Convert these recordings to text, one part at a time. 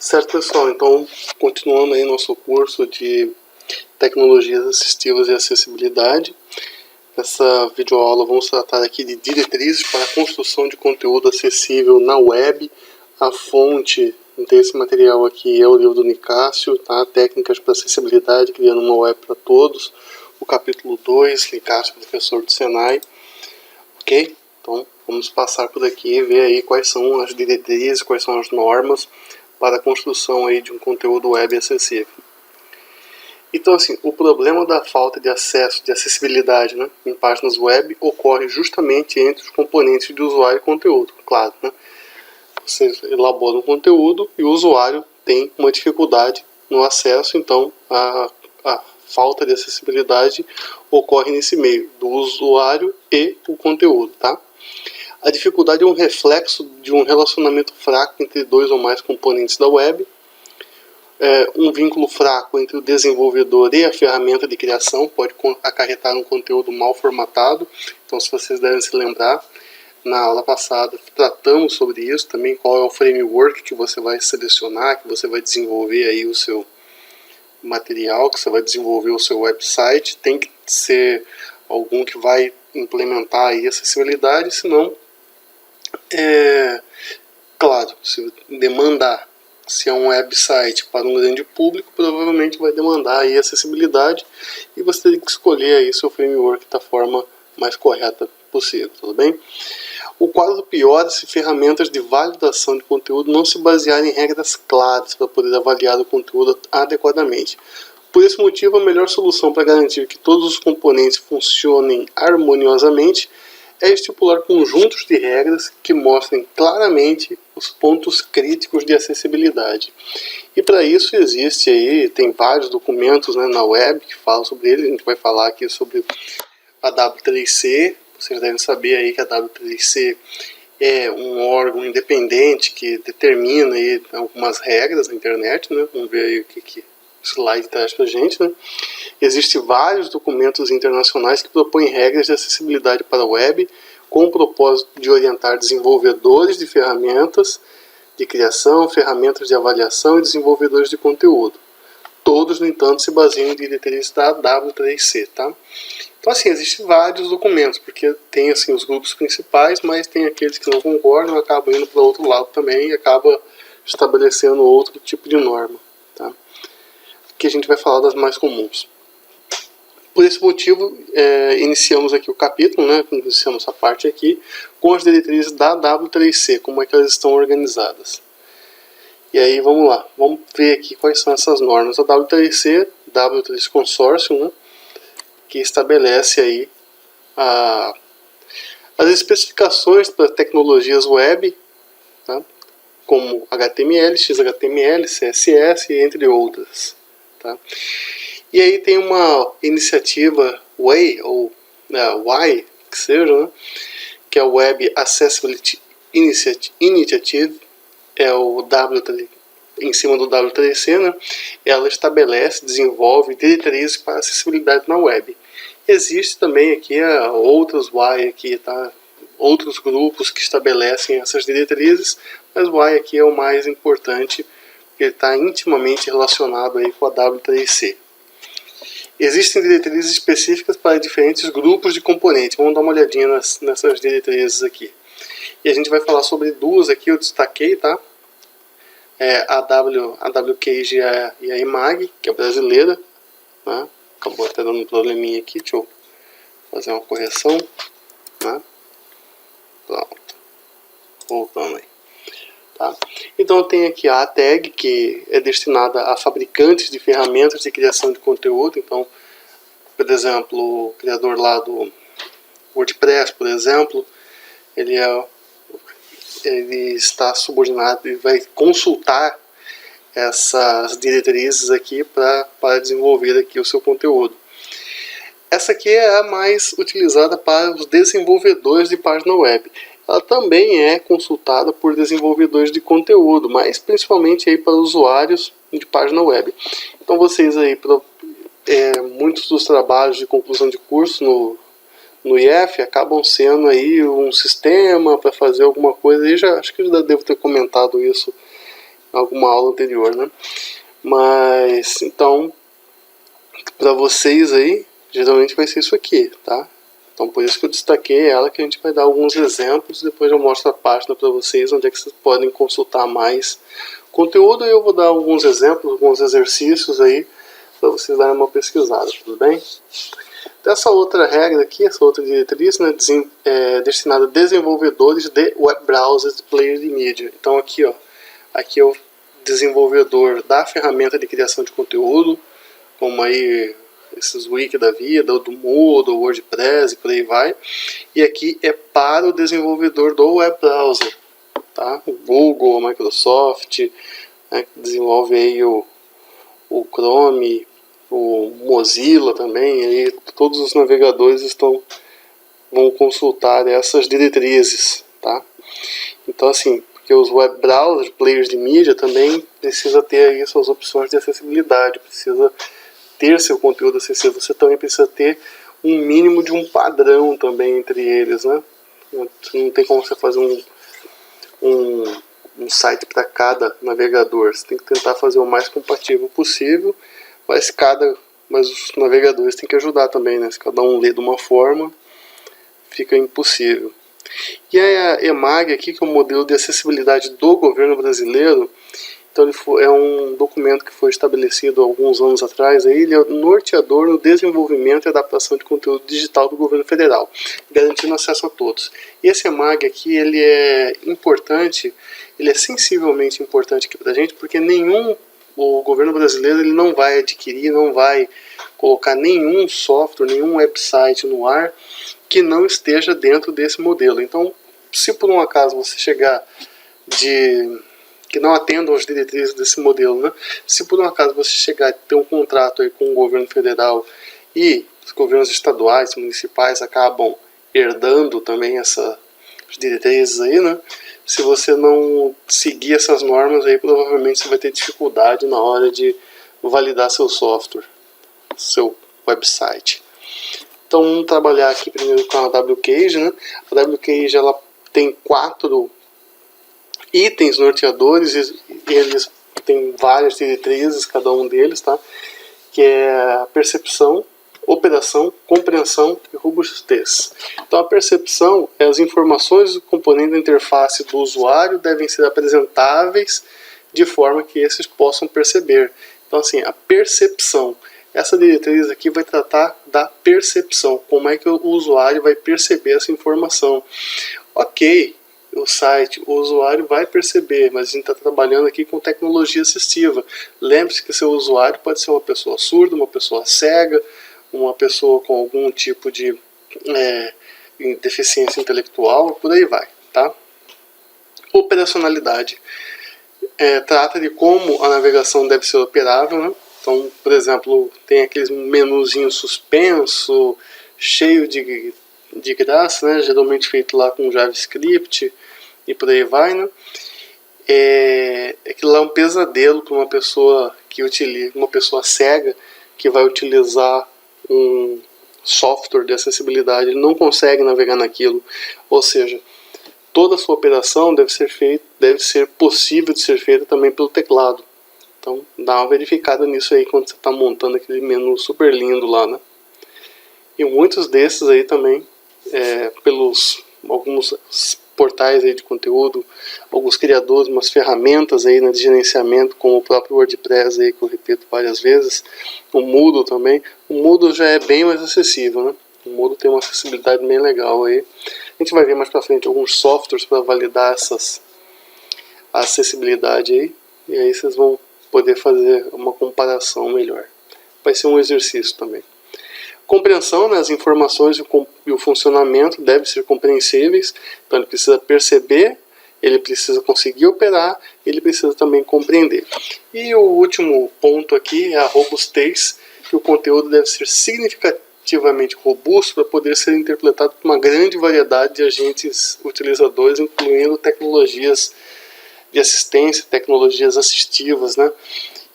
Certo, pessoal, então continuando aí nosso curso de tecnologias assistivas e acessibilidade. Nessa videoaula vamos tratar aqui de diretrizes para a construção de conteúdo acessível na web. A fonte desse material aqui é o livro do Nicásio, tá? Técnicas para acessibilidade, criando uma web para todos. O capítulo 2, Nicásio, professor do Senai. Ok? Então vamos passar por aqui e ver aí quais são as diretrizes, quais são as normas para a construção aí de um conteúdo web acessível. Então, assim, o problema da falta de acesso, de acessibilidade, né, em páginas web ocorre justamente entre os componentes de usuário e conteúdo. Claro, né? Você elabora um conteúdo e o usuário tem uma dificuldade no acesso, então a falta de acessibilidade ocorre nesse meio do usuário e o conteúdo, tá? A dificuldade é um reflexo de um relacionamento fraco entre dois ou mais componentes da web, um vínculo fraco entre o desenvolvedor e a ferramenta de criação pode acarretar um conteúdo mal formatado. Então, se vocês devem se lembrar, na aula passada tratamos sobre isso também, qual é o framework que você vai selecionar, que você vai desenvolver aí o seu material, que você vai desenvolver o seu website. Tem que ser algum que vai implementar aí acessibilidade, senão claro, se demandar, se é um website para um grande público, provavelmente vai demandar aí acessibilidade e você tem que escolher aí seu framework da forma mais correta possível, tudo bem? O quadro piora se ferramentas de validação de conteúdo não se basearem em regras claras para poder avaliar o conteúdo adequadamente. Por esse motivo, a melhor solução para garantir que todos os componentes funcionem harmoniosamente é estipular conjuntos de regras que mostrem claramente os pontos críticos de acessibilidade. E para isso existe aí, tem vários documentos, né, na web que falam sobre ele. A gente vai falar aqui sobre a W3C. Vocês devem saber aí que a W3C é um órgão independente que determina aí algumas regras na internet, né? Vamos ver aí o que slide traz pra gente, né? Existem vários documentos internacionais que propõem regras de acessibilidade para a web com o propósito de orientar desenvolvedores de ferramentas de criação, ferramentas de avaliação e desenvolvedores de conteúdo. Todos, no entanto, se baseiam em diretrizes da W3C, tá? Então, assim, existem vários documentos, porque tem, assim, os grupos principais, mas tem aqueles que não concordam, acabam indo para o outro lado também e acaba estabelecendo outro tipo de norma, tá? Aqui a gente vai falar das mais comuns. Por esse motivo, iniciamos aqui o capítulo, né, iniciamos essa parte aqui, com as diretrizes da W3C, como é que elas estão organizadas. E aí, vamos lá, vamos ver aqui quais são essas normas. A W3C, W3 Consortium, né, que estabelece aí as especificações para tecnologias web, tá, como HTML, XHTML, CSS, entre outras. Tá? E aí tem uma iniciativa WAY, ou Y, que seja, né, que é o Web Accessibility Initiative, é o W3, em cima do W3C, né, ela estabelece, desenvolve diretrizes para acessibilidade na web. Existe também aqui outros Y aqui, tá? Outros grupos que estabelecem essas diretrizes, mas o Y aqui é o mais importante, porque ele está intimamente relacionado aí com a W3C. Existem diretrizes específicas para diferentes grupos de componentes. Vamos dar uma olhadinha nessas diretrizes aqui. E a gente vai falar sobre duas aqui, eu destaquei, tá? A WCAG e a IMAG, que é brasileira, né? Acabou até dando um probleminha aqui, deixa eu fazer uma correção, né? Pronto, voltando aí. Tá? Então tem aqui a ATAG, que é destinada a fabricantes de ferramentas de criação de conteúdo. Então, por exemplo, o criador lá do WordPress, por exemplo, ele está subordinado e vai consultar essas diretrizes aqui para desenvolver aqui o seu conteúdo. Essa aqui é a mais utilizada para os desenvolvedores de página web. Ela também é consultada por desenvolvedores de conteúdo, mas principalmente aí para usuários de página web. Então vocês aí, muitos dos trabalhos de conclusão de curso no IF acabam sendo aí um sistema para fazer alguma coisa. E acho que eu já devo ter comentado isso alguma aula anterior, né? Mas, então, para vocês aí, geralmente vai ser isso aqui, tá? Então por isso que eu destaquei ela, que a gente vai dar alguns exemplos, depois eu mostro a página para vocês, onde é que vocês podem consultar mais conteúdo, e eu vou dar alguns exemplos, alguns exercícios aí, para vocês darem uma pesquisada, tudo bem? Então, essa outra regra aqui, essa outra diretriz, né, é destinada a desenvolvedores de web browsers, player de mídia. Então aqui, ó, aqui é o desenvolvedor da ferramenta de criação de conteúdo, como aí esses wiki da vida, do Moodle, WordPress e por aí vai. E aqui é para o desenvolvedor do web browser, tá? O Google, a Microsoft, né, que desenvolve aí o Chrome, o Mozilla também, aí todos os navegadores vão consultar essas diretrizes, tá? Então assim, porque os web browsers, players de mídia também precisa ter aí suas opções de acessibilidade, precisa ter seu conteúdo acessível, você também precisa ter um mínimo de um padrão também entre eles, né? Não tem como você fazer um site para cada navegador, você tem que tentar fazer o mais compatível possível, mas os navegadores têm que ajudar também, né? Se cada um lê de uma forma, fica impossível. E a EMAG aqui, que é o modelo de acessibilidade do governo brasileiro, então é um documento que foi estabelecido há alguns anos atrás, aí ele é norteador no desenvolvimento e adaptação de conteúdo digital do governo federal, garantindo acesso a todos. E esse EMAG aqui, ele é importante, ele é sensivelmente importante aqui para a gente, porque o governo brasileiro ele não vai adquirir, não vai colocar nenhum software, nenhum website no ar que não esteja dentro desse modelo. Então, se por um acaso você chegar que não atendam às diretrizes desse modelo, né? Se por um acaso você chegar a ter um contrato aí com o governo federal e os governos estaduais, municipais acabam herdando também essas diretrizes aí, né? Se você não seguir essas normas aí, provavelmente você vai ter dificuldade na hora de validar seu software, seu website. Então vamos trabalhar aqui primeiro com a WCAGE, né? A WCAGE ela tem 4 itens norteadores e eles têm várias diretrizes, cada um deles, tá? Que é a percepção, operação, compreensão e robustez. Então a percepção é as informações do componente da interface do usuário devem ser apresentáveis de forma que esses possam perceber. Então assim, a percepção, essa diretriz aqui vai tratar da percepção, como é que o usuário vai perceber essa informação. Ok, o site, o usuário vai perceber, mas a gente está trabalhando aqui com tecnologia assistiva. Lembre-se que seu usuário pode ser uma pessoa surda, uma pessoa cega, uma pessoa com algum tipo de deficiência intelectual, por aí vai, tá? Operacionalidade trata de como a navegação deve ser operável, né? Então, por exemplo, tem aqueles menuzinho suspenso, cheio de graça, né? Geralmente feito lá com JavaScript e por aí vai, né? Aquilo lá é um pesadelo para uma pessoa uma pessoa cega que vai utilizar um software de acessibilidade, ele não consegue navegar naquilo, ou seja, toda a sua operação deve ser possível de ser feita também pelo teclado. Então dá uma verificada nisso aí quando você está montando aquele menu super lindo lá, né? E muitos desses aí também, pelos alguns portais aí de conteúdo, alguns criadores, umas ferramentas aí, né, de gerenciamento, como o próprio WordPress aí, que eu repito várias vezes, o Moodle também. O Moodle já é bem mais acessível, né? O Moodle tem uma acessibilidade bem legal aí. A gente vai ver mais pra frente alguns softwares para validar a acessibilidade aí, e aí vocês vão poder fazer uma comparação melhor. Vai ser um exercício também. Compreensão, né, as informações e o funcionamento devem ser compreensíveis, então ele precisa perceber, ele precisa conseguir operar, ele precisa também compreender. E o último ponto aqui é a robustez, que o conteúdo deve ser significativamente robusto para poder ser interpretado por uma grande variedade de agentes utilizadores, incluindo tecnologias de assistência, tecnologias assistivas, né?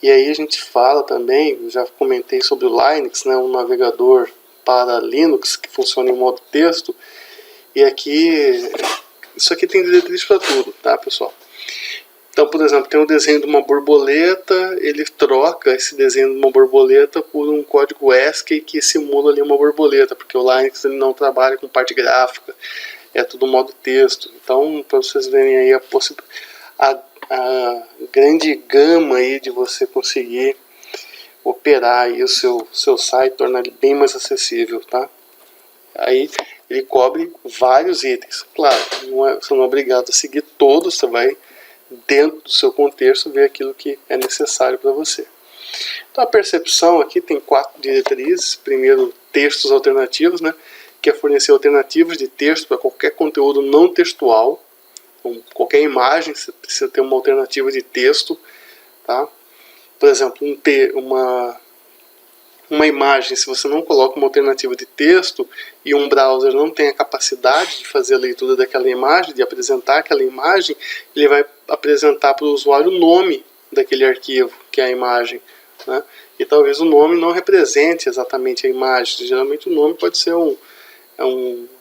E aí a gente fala também, já comentei sobre o Linux, né, um navegador para Linux que funciona em modo texto. E aqui, isso aqui tem diretriz para tudo, tá, pessoal? Então, por exemplo, tem um desenho de uma borboleta, ele troca esse desenho de uma borboleta por um código ASCII que simula ali uma borboleta, porque o Linux ele não trabalha com parte gráfica, é tudo modo texto. Então, para vocês verem aí a grande gama aí de você conseguir operar aí o seu site, tornar ele bem mais acessível, tá? Aí ele cobre vários itens. Claro, você não é obrigado a seguir todos, você vai dentro do seu contexto ver aquilo que é necessário para você. Então a percepção aqui tem 4 diretrizes. Primeiro, textos alternativos, né, que é fornecer alternativas de texto para qualquer conteúdo não textual. Então, qualquer imagem você precisa ter uma alternativa de texto, tá? Por exemplo, uma imagem, se você não coloca uma alternativa de texto e um browser não tem a capacidade de fazer a leitura daquela imagem, de apresentar aquela imagem, ele vai apresentar para o usuário o nome daquele arquivo, que é a imagem, né? E talvez o nome não represente exatamente a imagem. Geralmente o nome pode ser um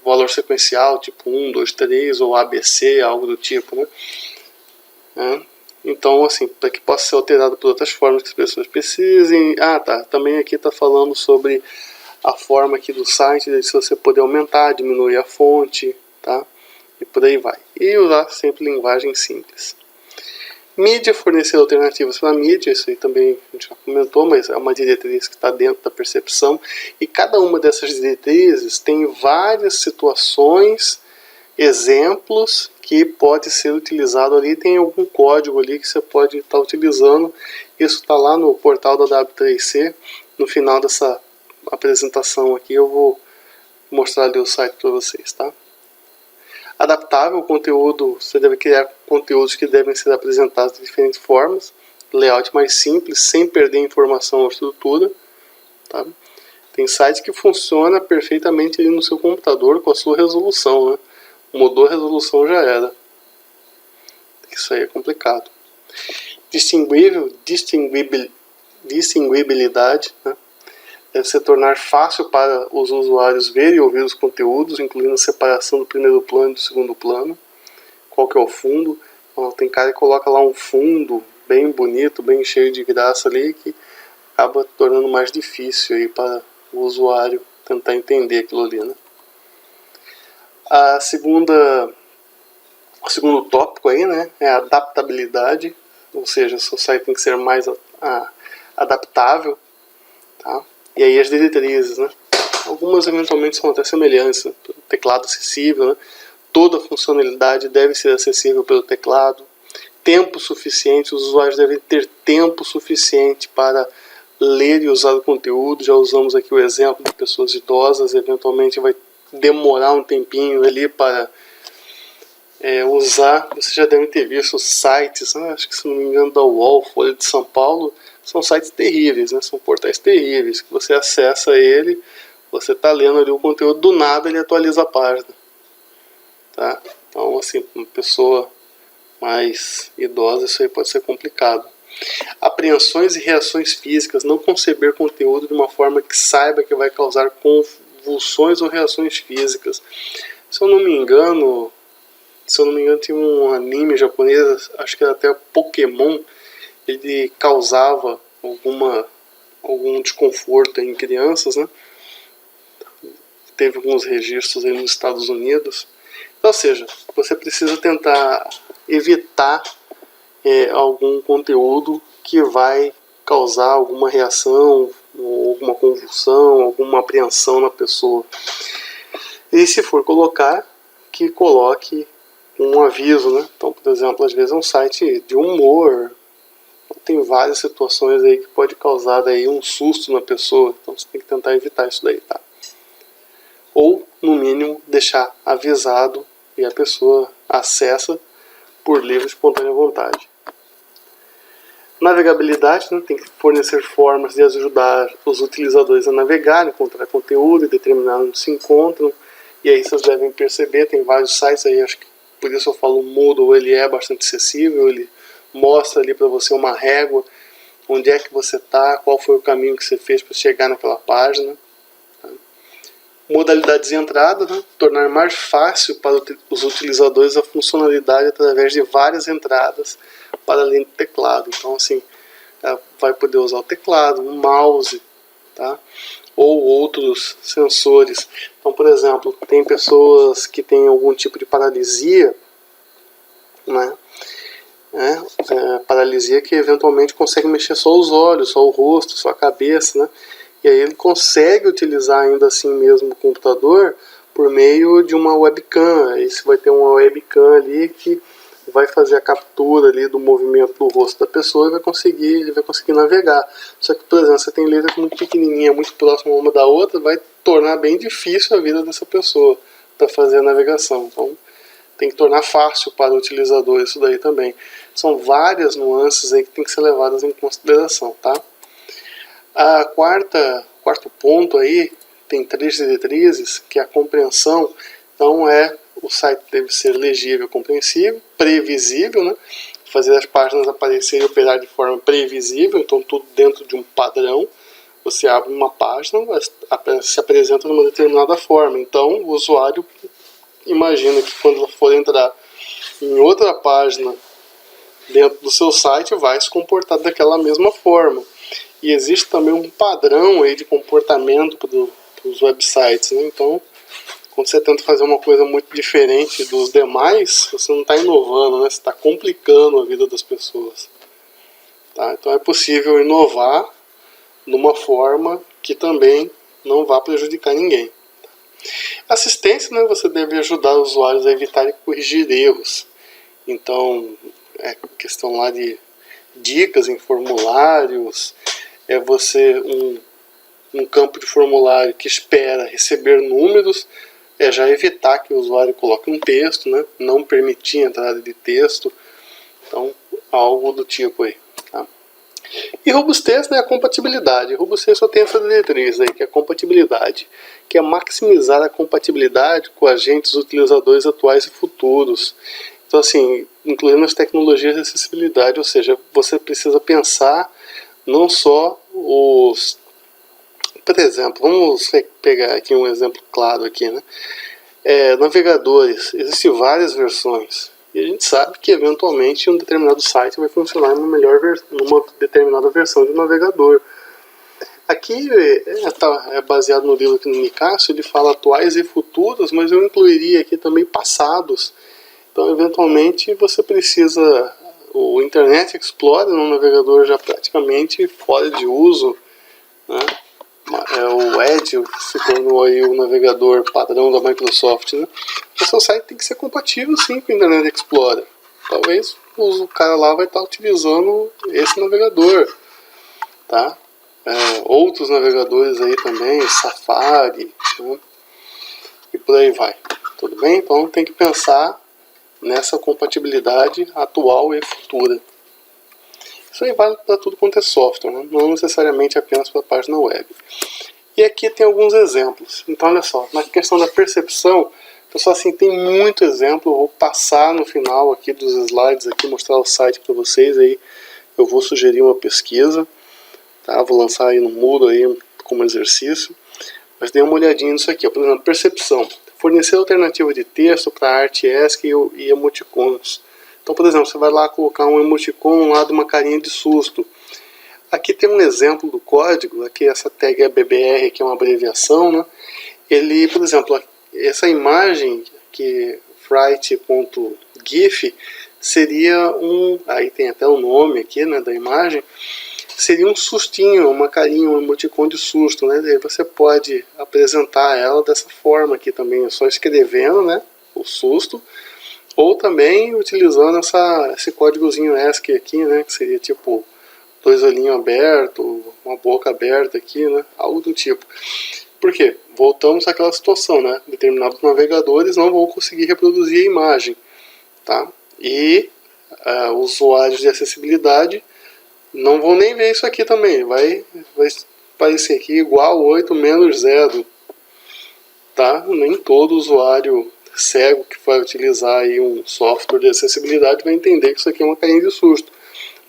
valor sequencial, tipo 1, 2, 3, ou ABC, algo do tipo, né? Então, assim, para que possa ser alterado por outras formas que as pessoas precisem. Também aqui está falando sobre a forma aqui do site, se você poder aumentar, diminuir a fonte, tá? E por aí vai. E usar sempre linguagem simples. Mídia, fornecer alternativas para mídia, isso aí também a gente já comentou, mas é uma diretriz que está dentro da percepção. E cada uma dessas diretrizes tem várias situações, exemplos que pode ser utilizado ali, tem algum código ali que você pode estar utilizando. Isso está lá no portal da W3C. No final dessa apresentação aqui eu vou mostrar ali o site para vocês, tá? Adaptável o conteúdo, você deve criar conteúdos que devem ser apresentados de diferentes formas, layout mais simples, sem perder informação ou estrutura, tá? Tem site que funciona perfeitamente ali no seu computador com a sua resolução, né? Mudou a resolução, já era. Isso aí é complicado. Distinguibilidade, né? Deve se tornar fácil para os usuários ver e ouvir os conteúdos, incluindo a separação do primeiro plano e do segundo plano. Qual que é o fundo? Bom, tem cara que coloca lá um fundo bem bonito, bem cheio de graça ali, que acaba tornando mais difícil aí para o usuário tentar entender aquilo ali, né? O segundo tópico aí, né, é a adaptabilidade, ou seja, o seu site tem que ser mais adaptável, tá? E aí as diretrizes, né? Algumas eventualmente são até semelhantes, né? Teclado acessível, né? Toda funcionalidade deve ser acessível pelo teclado. Tempo suficiente, os usuários devem ter tempo suficiente para ler e usar o conteúdo. Já usamos aqui o exemplo de pessoas idosas, eventualmente vai demorar um tempinho ali para usar. Vocês já devem ter visto sites, né? Acho que, se não me engano, da UOL, Folha de São Paulo, são sites terríveis, né? São portais terríveis, que você acessa ele, você está lendo ali o conteúdo, do nada ele atualiza a página, tá? Então, assim, uma pessoa mais idosa, isso aí pode ser complicado. Apreensões e reações físicas, não conceber conteúdo de uma forma que saiba que vai causar convulsões ou reações físicas. Se eu não me engano, tinha um anime japonês, acho que era até Pokémon, ele causava algum desconforto em crianças, né? Teve alguns registros aí nos Estados Unidos. Então, ou seja, você precisa tentar evitar algum conteúdo que vai causar alguma reação, ou alguma convulsão, alguma apreensão na pessoa. E se for colocar, que coloque um aviso, né? Então, por exemplo, às vezes é um site de humor, tem várias situações aí que pode causar daí um susto na pessoa, então você tem que tentar evitar isso daí, tá? Ou, no mínimo, deixar avisado e a pessoa acessa por livre e espontânea vontade. Navegabilidade, né? Tem que fornecer formas de ajudar os utilizadores a navegar, encontrar conteúdo e determinar onde se encontram. E aí vocês devem perceber, tem vários sites aí, acho que por isso eu falo o Moodle, ele é bastante acessível, ele mostra ali para você uma régua, onde é que você está, qual foi o caminho que você fez para chegar naquela página. Modalidades de entrada, né? Tornar mais fácil para os utilizadores a funcionalidade através de várias entradas para além do teclado. Então, assim, vai poder usar o teclado, um mouse, tá? Ou outros sensores. Então, por exemplo, tem pessoas que têm algum tipo de paralisia, né? Paralisia que eventualmente consegue mexer só os olhos, só o rosto, só a cabeça, né? E aí ele consegue utilizar ainda assim mesmo o computador por meio de uma webcam. Aí você vai ter uma webcam ali que vai fazer a captura ali do movimento do rosto da pessoa e ele vai conseguir navegar. Só que, por exemplo, você tem letras muito pequenininha, muito próximas uma da outra, vai tornar bem difícil a vida dessa pessoa para fazer a navegação. Então, tem que tornar fácil para o utilizador isso daí também. São várias nuances aí que tem que ser levadas em consideração, tá? Quarto ponto aí, tem 3 diretrizes, que é a compreensão. Então o site deve ser legível, compreensível, previsível, né? Fazer as páginas aparecerem e operar de forma previsível, então tudo dentro de um padrão. Você abre uma página, se apresenta de uma determinada forma, então o usuário imagina que quando for entrar em outra página dentro do seu site vai se comportar daquela mesma forma. E existe também um padrão aí de comportamento para os websites, né? Então, quando você tenta fazer uma coisa muito diferente dos demais, você não está inovando, né? Você está complicando a vida das pessoas. Tá? Então é possível inovar numa forma que também não vá prejudicar ninguém. Assistência, né? Você deve ajudar os usuários a evitar e corrigir erros. Então, é questão lá de dicas em formulários, você um campo de formulário que espera receber números, já evitar que o usuário coloque um texto, né? Não permitir a entrada de texto, então algo do tipo aí. Tá? E robustez, né? A compatibilidade. Robustez só tem essa diretriz aí, que é a compatibilidade, que é maximizar a compatibilidade com agentes utilizadores atuais e futuros. Então, assim, incluindo as tecnologias de acessibilidade, ou seja, você precisa pensar não só os... Por exemplo, vamos pegar aqui um exemplo claro aqui, né? Navegadores, existem várias versões. E a gente sabe que, eventualmente, um determinado site vai funcionar numa determinada versão de navegador. Aqui é baseado no livro aqui do Nicásio, ele fala atuais e futuros, mas eu incluiria aqui também passados. Então, eventualmente, você precisa... O Internet Explorer, um navegador já praticamente fora de uso, né? O Edge se tornou aí o navegador padrão da Microsoft, né? O seu site tem que ser compatível sim com o Internet Explorer. Talvez o cara lá vai estar utilizando esse navegador, tá? Outros navegadores aí também, Safari, né? E por aí vai. Tudo bem? Então tem que pensar nessa compatibilidade atual e futura. Isso aí vale para tudo quanto é software, né? Não necessariamente apenas para a página web. E aqui tem alguns exemplos. Então olha só, na questão da percepção, pessoal, assim, tem muito exemplo. Eu vou passar no final aqui dos slides, aqui, mostrar o site para vocês. Aí eu vou sugerir uma pesquisa, tá? Vou lançar aí no Moodle aí como exercício. Mas dê uma olhadinha nisso aqui, ó. Por exemplo, percepção. Fornecer alternativa de texto para arte ESC e emoticons. Então, por exemplo, você vai lá colocar um emoticon lá de uma carinha de susto. Aqui tem um exemplo do código, aqui essa tag é BBR, que é uma abreviação, né? Ele, por exemplo, essa imagem que fright.gif seria aí tem até o nome aqui, né, da imagem, seria um sustinho, uma carinha, um emoticon de susto, né? Daí você pode apresentar ela dessa forma aqui também, só escrevendo, né, o susto, ou também utilizando esse códigozinho ASCII aqui, né, que seria tipo 2 olhinhos abertos, uma boca aberta aqui, né, algo do tipo. Por quê? Voltamos àquela situação, né? Determinados navegadores não vão conseguir reproduzir a imagem, tá? E usuários de acessibilidade não vão nem ver isso aqui também. Vai aparecer aqui igual 8 menos 0. Tá? Nem todo usuário cego que vai utilizar aí um software de acessibilidade vai entender que isso aqui é uma carinha de susto.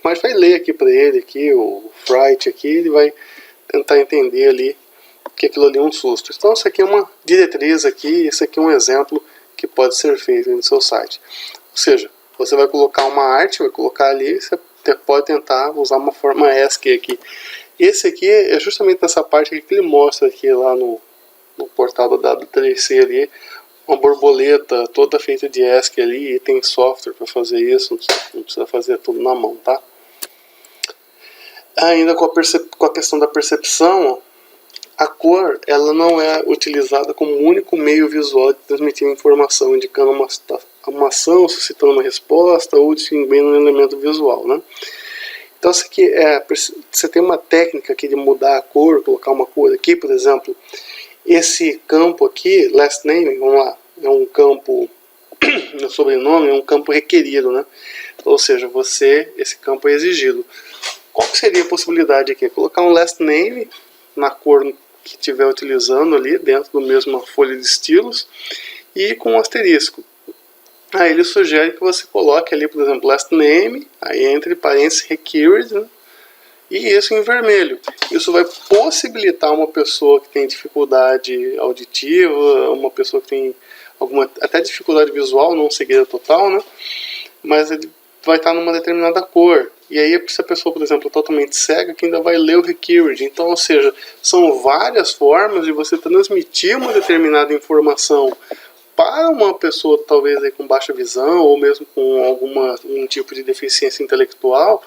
Mas vai ler aqui para ele, aqui, o Fright aqui, ele vai tentar entender ali que aquilo ali é um susto. Então isso aqui é uma diretriz aqui, isso aqui é um exemplo que pode ser feito no seu site. Ou seja, você vai colocar uma arte, vai colocar ali, você pode tentar usar uma forma ASCII aqui. Esse aqui é justamente nessa parte aqui que ele mostra aqui lá no portal da W3C ali, uma borboleta toda feita de ASCII ali, e tem software para fazer isso, não precisa fazer tudo na mão, tá? Ainda com a questão da percepção, a cor ela não é utilizada como único meio visual de transmitir informação, indicando uma ação, suscitando uma resposta ou distinguindo um elemento visual, né? Então isso aqui você tem uma técnica aqui de mudar a cor, colocar uma cor aqui, por exemplo, esse campo aqui, last name, vamos lá, é um campo, o sobrenome é um campo requerido, né? Ou seja, esse campo é exigido. Qual que seria a possibilidade aqui? Colocar um last name na cor que estiver utilizando ali, dentro do mesma folha de estilos, e com um asterisco. Aí ele sugere que você coloque ali, por exemplo, last name, aí entre parênteses required, né? E isso em vermelho. Isso vai possibilitar uma pessoa que tem dificuldade auditiva, uma pessoa que tem até dificuldade visual, não cegueira total, né? Mas ele vai estar numa determinada cor. E aí, se a pessoa, por exemplo, é totalmente cega, que ainda vai ler o required. Então, ou seja, são várias formas de você transmitir uma determinada informação para uma pessoa talvez aí com baixa visão ou mesmo com um tipo de deficiência intelectual.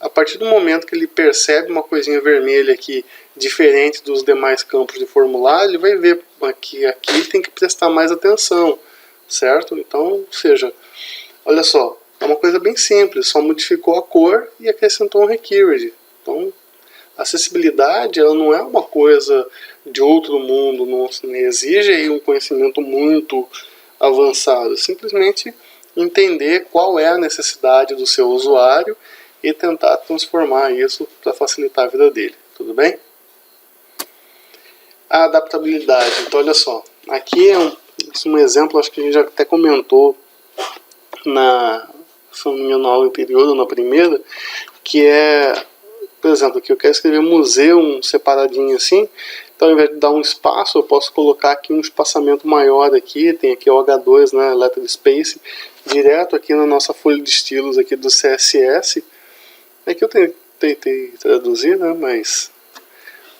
A partir do momento que ele percebe uma coisinha vermelha aqui diferente dos demais campos de formulário, ele vai ver que aqui tem que prestar mais atenção, certo? Então, ou seja, olha só, é uma coisa bem simples, só modificou a cor e acrescentou um required. Então, a acessibilidade ela não é uma coisa de outro mundo, não exige aí um conhecimento muito avançado, simplesmente entender qual é a necessidade do seu usuário e tentar transformar isso para facilitar a vida dele, tudo bem? A adaptabilidade, então olha só, aqui é um exemplo, acho que a gente já até comentou na minha aula anterior, ou na primeira, que é, por exemplo, aqui eu quero escrever museu separadinho assim, então ao invés de dar um espaço, eu posso colocar aqui um espaçamento maior aqui, tem aqui o H2, né, letter space, direto aqui na nossa folha de estilos aqui do CSS. Aqui eu tentei traduzir, né, mas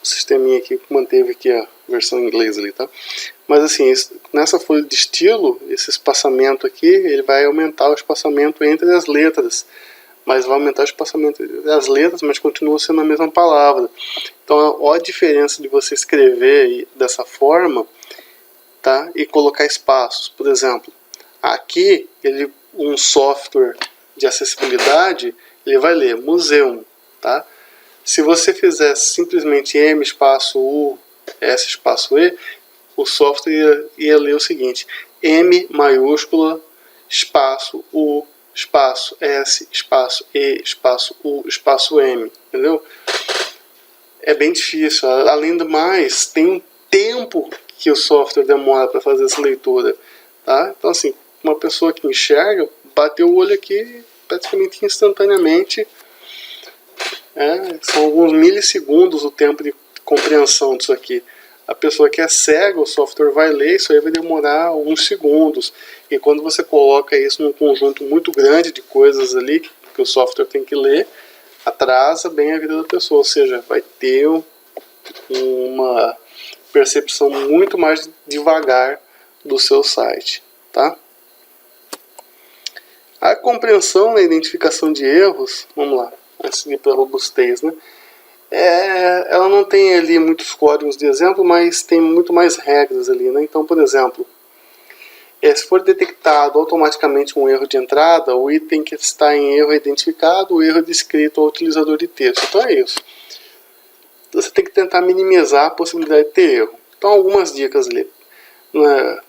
o sisteminha aqui manteve aqui a versão em inglês ali, tá? Mas assim, nessa folha de estilo, esse espaçamento aqui, ele vai aumentar o espaçamento entre as letras, mas vai aumentar o espaçamento entre as letras, mas continua sendo a mesma palavra. Então, olha a diferença de você escrever dessa forma, tá? E colocar espaços. Por exemplo, aqui, um software de acessibilidade, ele vai ler museu, tá? Se você fizesse simplesmente M espaço U, S espaço E, o software ia ler o seguinte: M maiúscula, espaço U, espaço S, espaço E, espaço U, espaço M, entendeu? É bem difícil. Além do mais, tem um tempo que o software demora para fazer essa leitura, tá? Então assim, uma pessoa que enxerga, bateu o olho aqui praticamente instantaneamente. São alguns milissegundos o tempo de compreensão disso aqui. A pessoa que é cega, o software vai ler, isso aí vai demorar uns segundos. E quando você coloca isso num conjunto muito grande de coisas ali que o software tem que ler, atrasa bem a vida da pessoa, ou seja, vai ter uma percepção muito mais devagar do seu site, tá? A compreensão e identificação de erros, vamos lá, antes de ir para a robustez, né? Ela não tem ali muitos códigos de exemplo, mas tem muito mais regras ali, né? Então, por exemplo, se for detectado automaticamente um erro de entrada, o item que está em erro é identificado, o erro é descrito ao utilizador de texto. Então é isso. Você tem que tentar minimizar a possibilidade de ter erro. Então, algumas dicas ali.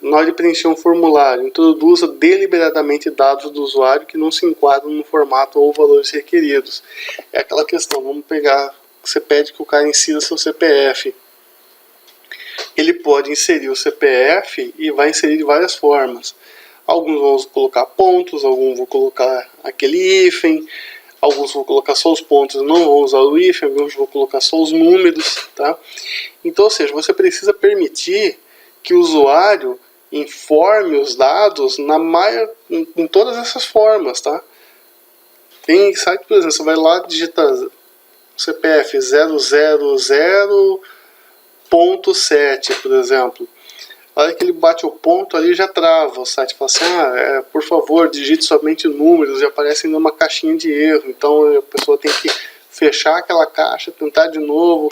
Na hora de preencher um formulário, introduza deliberadamente dados do usuário que não se enquadram no formato ou valores requeridos. É aquela questão, vamos pegar, você pede que o cara insira seu CPF. Ele pode inserir o CPF e vai inserir de várias formas. Alguns vão colocar pontos, alguns vão colocar aquele hífen, alguns vão colocar só os pontos, não vão usar o hífen, alguns vão colocar só os números, tá? Então, ou seja, você precisa permitir que o usuário informe os dados em todas essas formas, tá? Tem site, por exemplo, você vai lá, digita CPF 000.7, por exemplo. A hora que ele bate o ponto ali, já trava o site. Fala assim, por favor, digite somente números, e aparece numa caixinha de erro. Então a pessoa tem que fechar aquela caixa, tentar de novo.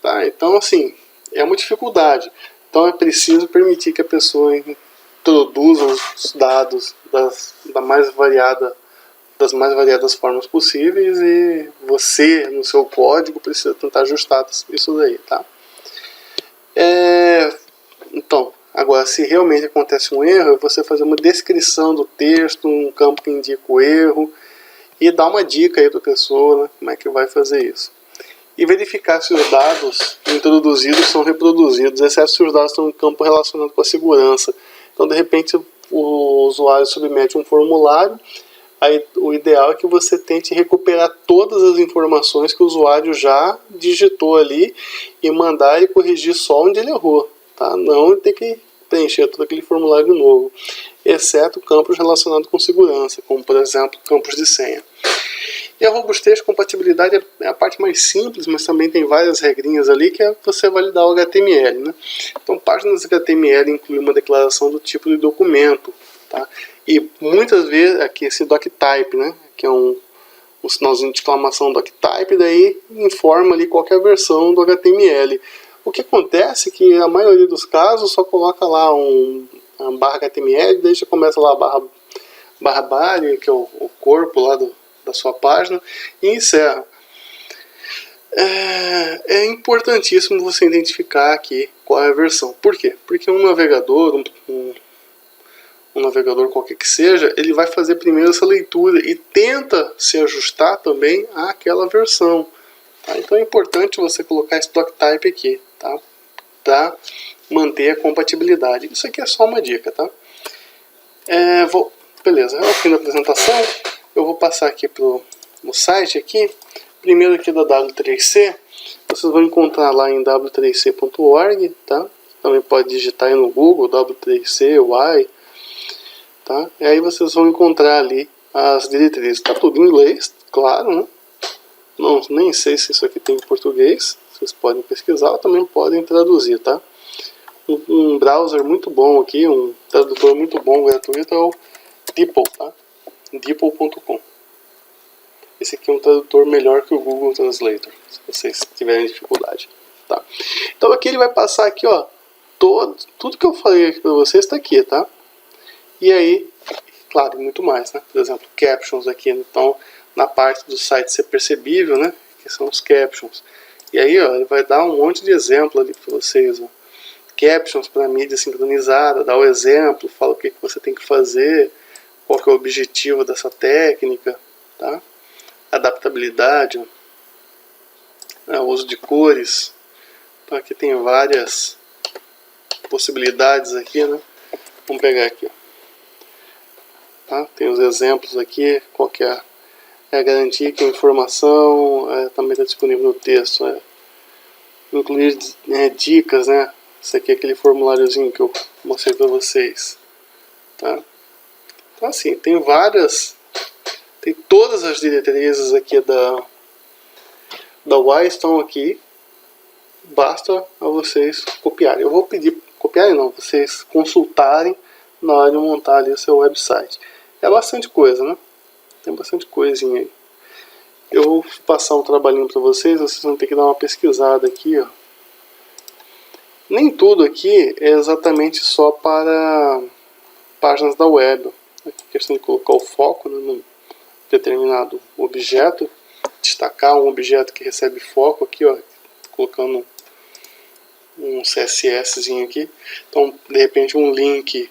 Tá? Então, assim, é uma dificuldade. Então é preciso permitir que a pessoa introduza os dados das mais variadas formas possíveis, e você, no seu código, precisa tentar ajustar isso daí, tá? Então, agora, se realmente acontece um erro, é você fazer uma descrição do texto, um campo que indica o erro, e dar uma dica aí para a pessoa, né, como é que vai fazer isso. E verificar se os dados introduzidos são reproduzidos, exceto se os dados estão em campo relacionado com a segurança. Então, de repente, o usuário submete um formulário, aí o ideal é que você tente recuperar todas as informações que o usuário já digitou ali e mandar ele corrigir só onde ele errou, tá? Não ter que preencher todo aquele formulário novo, exceto campos relacionados com segurança, como por exemplo campos de senha. E a robustez e compatibilidade é a parte mais simples, mas também tem várias regrinhas ali, que é você validar o HTML, né? Então, páginas HTML incluem uma declaração do tipo de documento, tá? E muitas vezes aqui esse doctype, né? Que é um sinalzinho de exclamação doctype, daí informa ali qual é a versão do HTML. O que acontece é que a maioria dos casos só coloca lá uma barra HTML, daí já começa lá a barra body, que é o corpo lá da sua página, e encerra. É importantíssimo você identificar aqui qual é a versão. Por quê? Porque um navegador, um navegador qualquer que seja, ele vai fazer primeiro essa leitura e tenta se ajustar também àquela versão. Tá? Então é importante você colocar esse doctype aqui, tá? Para manter a compatibilidade. Isso aqui é só uma dica, tá? Beleza, é o fim da apresentação. Eu vou passar aqui no site aqui. Primeiro aqui da W3C. Vocês vão encontrar lá em w3c.org, tá? Também pode digitar aí no Google W3C, Y, tá? E aí vocês vão encontrar ali as diretrizes. Tá tudo em inglês, claro, né? Não, nem sei se isso aqui tem em português. Vocês podem pesquisar ou também podem traduzir, tá? Um browser muito bom aqui, um tradutor muito bom, gratuito, é o DeepL, tá? DeepL.com. Esse aqui é um tradutor melhor que o Google Translator, se vocês tiverem dificuldade, tá? Então aqui ele vai passar aqui, ó, tudo que eu falei aqui para vocês está aqui, tá? E aí, claro, muito mais, né? Por exemplo, captions aqui, então na parte do site ser percebível, né? Que são os captions. E aí, ó, ele vai dar um monte de exemplo ali para vocês, ó. Captions para mídia sincronizada, dá o exemplo, fala o que você tem que fazer, qual que é o objetivo dessa técnica, tá? Adaptabilidade, o uso de cores. Então aqui tem várias possibilidades aqui, né? Vamos pegar aqui, tá? Tem os exemplos aqui, qual que é a garantia que a informação também está disponível no texto, incluir dicas, né? Esse aqui é aquele formuláriozinho que eu mostrei para vocês, tá? Então assim, tem todas as diretrizes aqui da Y estão aqui, basta a vocês copiarem. Eu vou pedir, copiarem não, vocês consultarem na hora de montar ali o seu website. É bastante coisa, né? Tem bastante coisinha aí. Eu vou passar um trabalhinho para vocês vão ter que dar uma pesquisada aqui, ó. Nem tudo aqui é exatamente só para páginas da web. A questão de colocar o foco, né, num determinado objeto, destacar um objeto que recebe foco aqui, ó, colocando um CSSzinho aqui. Então, de repente, um link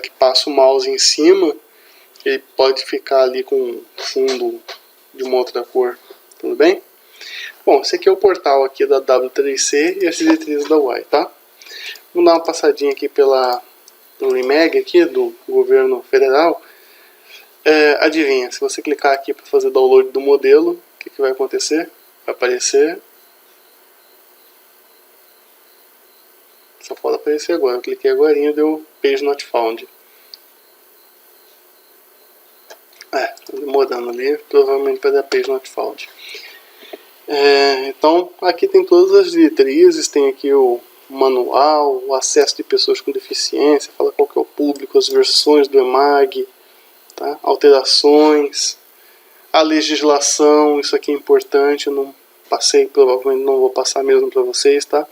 que passa o mouse em cima, ele pode ficar ali com fundo de uma outra cor, tudo bem? Bom, esse aqui é o portal aqui da W3C e as diretrizes da Y, tá? Vamos dar uma passadinha aqui pelo IMEG aqui do governo federal. Adivinha, se você clicar aqui para fazer download do modelo, o que vai acontecer? Vai aparecer Só pode aparecer agora. Eu cliquei agora e deu Page Not Found. Tá demorando ali, provavelmente vai dar Page Not Found. Então, aqui tem todas as diretrizes, tem aqui o manual, o acesso de pessoas com deficiência, fala qual que é o público, as versões do EMAG, tá? Alterações, a legislação, isso aqui é importante, eu não passei, provavelmente não vou passar mesmo para vocês, tá?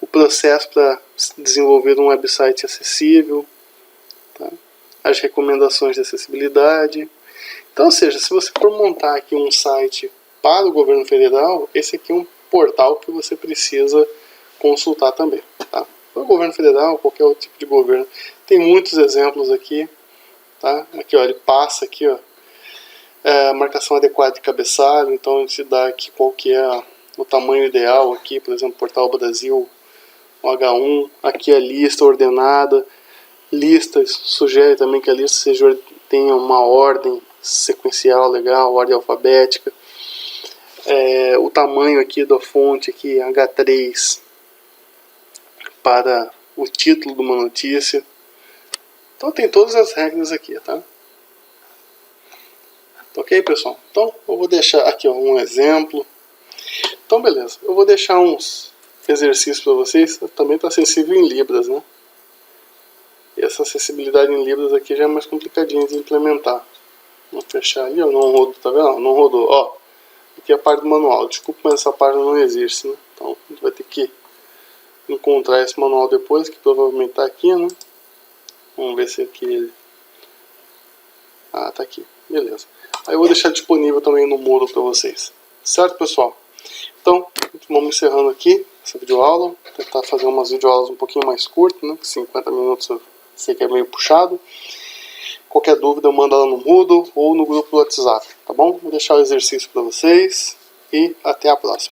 O processo para desenvolver um website acessível, tá? As recomendações de acessibilidade. Então, ou seja, se você for montar aqui um site para o governo federal, esse aqui é um portal que você precisa consultar também, tá? Para o governo federal, qualquer outro tipo de governo. Tem muitos exemplos aqui, tá? Aqui, ó, ele passa aqui, ó, marcação adequada de cabeçalho, então ele te dá aqui qual que é o tamanho ideal aqui, por exemplo, Portal Brasil, o H1, aqui a lista ordenada, listas, sugere também que a lista tenha uma ordem sequencial legal, ordem alfabética, o tamanho aqui da fonte aqui, H3, para o título de uma notícia. Então tem todas as regras aqui, tá? Ok, pessoal? Então eu vou deixar aqui, ó, um exemplo. Então beleza, eu vou deixar uns exercícios para vocês. Também está acessível em Libras, né? E essa acessibilidade em Libras aqui já é mais complicadinha de implementar. Vou fechar ali, ó, não rodou, tá vendo? Não rodou, ó. Aqui é a parte do manual. Desculpa, mas essa página não existe, né? Então a gente vai ter que encontrar esse manual depois, que provavelmente está aqui, né? Vamos ver se aqui ele... Ah, tá aqui. Beleza. Aí eu vou deixar disponível também no Moodle para vocês. Certo, pessoal? Então, vamos encerrando aqui essa videoaula. Vou tentar fazer umas videoaulas um pouquinho mais curtas, né? 50 minutos eu sei que é meio puxado. Qualquer dúvida, manda lá no Moodle ou no grupo do WhatsApp, tá bom? Vou deixar o exercício para vocês e até a próxima.